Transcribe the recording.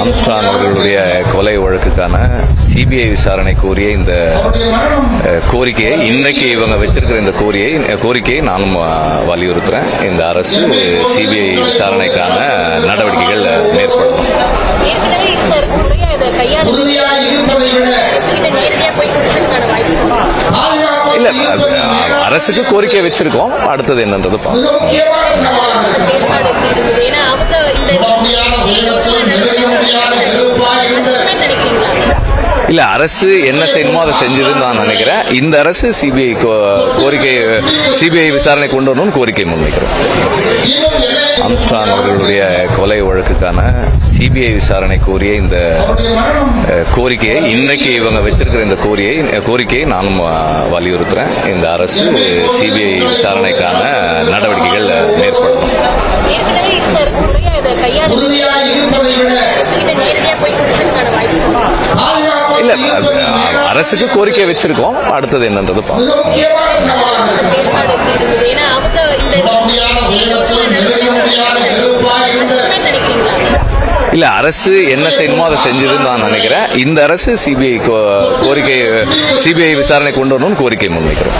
Armstrong அவர்களுடைய கொலை வழக்குக்கான CBI விசாரணை கோரிய இந்த கோரிக்கையை இன்றைக்கு இவங்க வச்சிருக்கிற இந்த கோரிக்கையை நானும் வலியுறுத்துறேன். இந்த அரசு சிபிஐ விசாரணைக்கான நடவடிக்கைகள் மேற்கொள்ளணும். இல்ல, அரசுக்கு கோரிக்கை வச்சிருக்கோம். அடுத்தது என்னன்றது பார்ப்போம். இல்ல, அரசு என்ன செய்யணுமோ அதை செஞ்சதுன்னு நான் நினைக்கிறேன். இந்த அரசு சிபிஐ விசாரணை கொண்டு வரணும்னு கோரிக்கை முன்வைக்கிறோம். ஆம்ஸ்ட்ராங் அவர்களுடைய கொலை வழக்குக்கான சிபிஐ விசாரணை கோரிய இந்த கோரிக்கையை இன்றைக்கு இவங்க வச்சிருக்கிற இந்த கோரிக்கையை நானும் வலியுறுத்துறேன். இந்த அரசு சிபிஐ விசாரணைக்கான நடவடிக்கைகள் மேற்கொள்ளணும். இல்ல, அரசுக்கு கோரிக்கை வச்சிருக்கோம். அடுத்தது என்னன்றது பார்ப்போம். இல்ல, அரசு என்ன செய்யணுமோ அதை செஞ்சதுன்னு நான் நினைக்கிறேன். இந்த அரசு சிபிஐ விசாரணை கொண்டு வரணும்னு கோரிக்கை முன்வைக்கிறோம்.